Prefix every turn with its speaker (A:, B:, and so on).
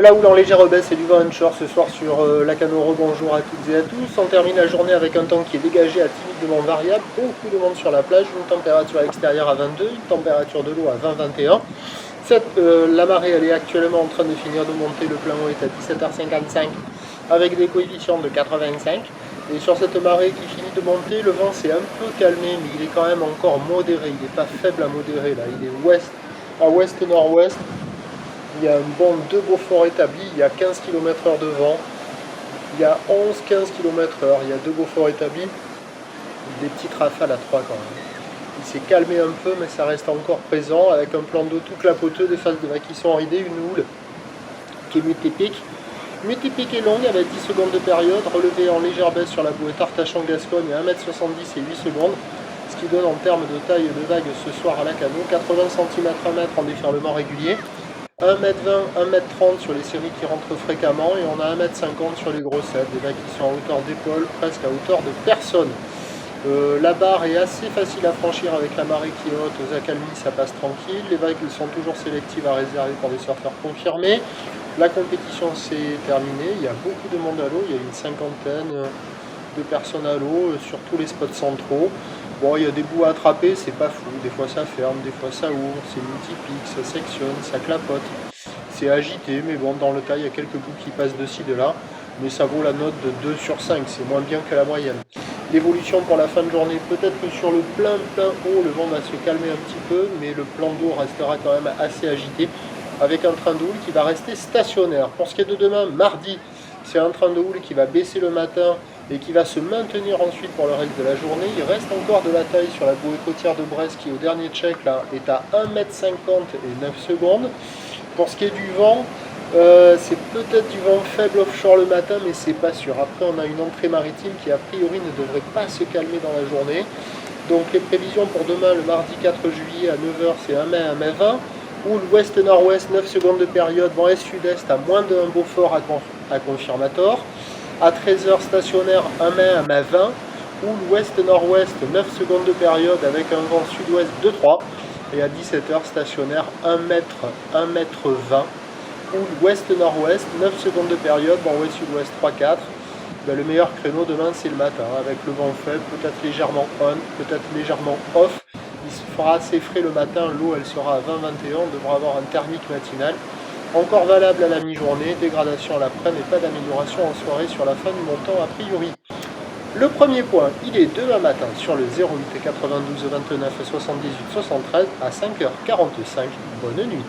A: Là où en légère baisse, c'est du vent onshore ce soir sur la Canoro. Bonjour à toutes et à tous. On termine la journée avec un temps qui est dégagé à timidement variable. Beaucoup de monde sur la plage, une température extérieure à 22, une température de l'eau à 20-21. La marée elle est actuellement en train de finir de monter. Le plein eau est à 17h55 avec des coefficients de 85. Et sur cette marée qui finit de monter, le vent s'est un peu calmé, mais il est quand même encore modéré. Il n'est pas faible à modéré là. Il est ouest-nord-ouest. Il y a un bon 2 Beaufort établi, il y a 15 km/h de vent, il y a 11-15 km/h, il y a 2 Beaufort établis, des petites rafales à 3 quand même. Il s'est calmé un peu, mais ça reste encore présent, avec un plan d'eau tout clapoteux, des phases de vagues qui sont ridées, une houle qui est mutépique. Mutépique est longue avec 10 secondes de période, relevée en légère baisse sur la bouée Artachon-Gascogne à 1m70 et 8 secondes, ce qui donne en termes de taille de vague ce soir à la Cano, 80 cm à 1 mètre en déferlement régulier. 1m20, 1m30 sur les séries qui rentrent fréquemment et on a 1m50 sur les grossettes, des vagues qui sont à hauteur d'épaule, presque à hauteur de personne. La barre est assez facile à franchir avec la marée qui est haute, aux accalmies ça passe tranquille, les vagues sont toujours sélectives à réserver pour des surfeurs confirmés. La compétition s'est terminée, il y a beaucoup de monde à l'eau, il y a une cinquantaine de personnes à l'eau sur tous les spots centraux. Bon, il y a des bouts à attraper, c'est pas fou, des fois ça ferme, des fois ça ouvre, c'est multiplique, ça sectionne, ça clapote. C'est agité, mais bon, dans le tas, il y a quelques bouts qui passent de ci, de là, mais ça vaut la note de 2 sur 5, c'est moins bien que la moyenne. L'évolution pour la fin de journée, peut-être que sur le plein haut, le vent va se calmer un petit peu, mais le plan d'eau restera quand même assez agité, avec un train de houle qui va rester stationnaire. Pour ce qui est de demain, mardi, c'est un train de houle qui va baisser le matin, et qui va se maintenir ensuite pour le reste de la journée. Il reste encore de la taille sur la bouée côtière de Brest qui au dernier check là est à 1m50 et 9 secondes. Pour ce qui est du vent, c'est peut-être du vent faible offshore le matin, mais c'est pas sûr. Après on a une entrée maritime qui a priori ne devrait pas se calmer dans la journée. Donc les prévisions pour demain, le mardi 4 juillet à 9h, c'est 1 mai à 1m20. Ou l'ouest-nord-ouest, 9 secondes de période, vent est-sud-est à moins de 1 Beaufort à confirmateur. À 13h stationnaire 1 mai à 1m20, ou l'ouest-nord-ouest 9 secondes de période avec un vent sud-ouest de 3, et à 17h stationnaire 1m, 1m20, ou l'ouest-nord-ouest 9 secondes de période, vent ouest-sud-ouest 3-4. Ben, le meilleur créneau demain c'est le matin, avec le vent faible, peut-être légèrement on, peut-être légèrement off. Il se fera assez frais le matin, l'eau elle sera à 20-21, on devra avoir un thermique matinal. Encore valable à la mi-journée, dégradation à l'après, mais pas d'amélioration en soirée sur la fin du montant a priori. Le premier point, il est demain matin sur le 08 92 29 78 73 à 5h45. Bonne nuit.